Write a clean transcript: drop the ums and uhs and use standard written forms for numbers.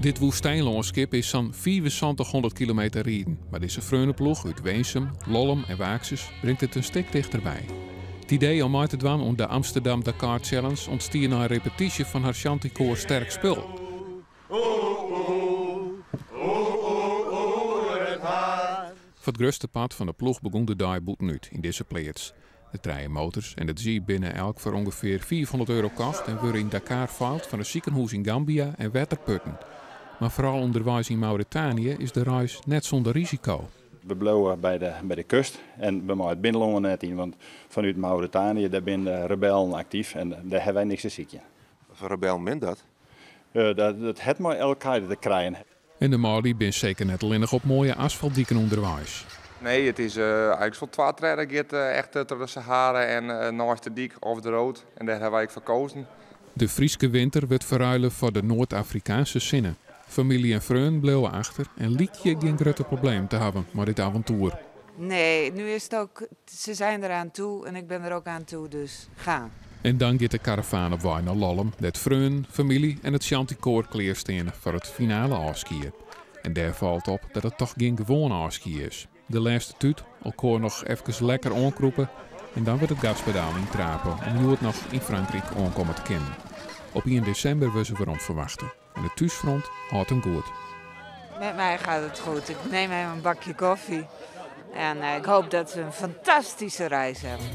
Dit woestijnlandschap is zo'n 7500 kilometer rijden, maar deze vreunenploeg uit Weensum, Lollum en Waaxes brengt het een stuk dichterbij. Het idee om uit te doen om de Amsterdam Dakar Challenge ontstier na een repetitie van haar chanticoor Sterk Spul. Voor het grootste pad van de ploeg begon de dag boeten uit in deze plaats. De trein motors en het zie binnen elk voor ongeveer €400 kost en worden in Dakar faald van een ziekenhuis in Gambia en waterputten. Maar vooral onderwijs in Mauritanië is de reis net zonder risico. We blijven bij de kust en we mogen het binnenland net in, want vanuit Mauritanië daar zijn de rebellen actief en daar hebben wij niks te zieken. Wat voor rebel meent dat? Dat het maar elkaar te krijgen. En de Mali ben zeker net alleen nog op mooie asfaltdieken onderwijs. Nee, het is eigenlijk zo'n 2 treden gaat echt tussen de Sahara en naast de dik of de rood. En daar hebben wij voor gekozen. De Friese winter werd verruilen voor de Noord-Afrikaanse zinnen. Familie en vrienden bleven achter en liet je geen grote probleem te hebben met dit avontuur. Nee, nu is het ook, ze zijn eraan toe en ik ben er ook aan toe, dus gaan. En dan gaat de karavaan op weg naar Lollum, dat vrienden, familie en het chanticoor kleerstaan voor het finale afskiën. En daar valt op dat het toch geen gewoon afski is. De laatste tuut, elkaar nog even lekker aankroepen en dan wordt het gaspedaal intrapen om hoe het nog in Frankrijk aankomen te kennen. Op 1 december was ze weer verwachten. En de thuisfront houdt hem goed. Met mij gaat het goed. Ik neem even een bakje koffie. En ik hoop dat we een fantastische reis hebben.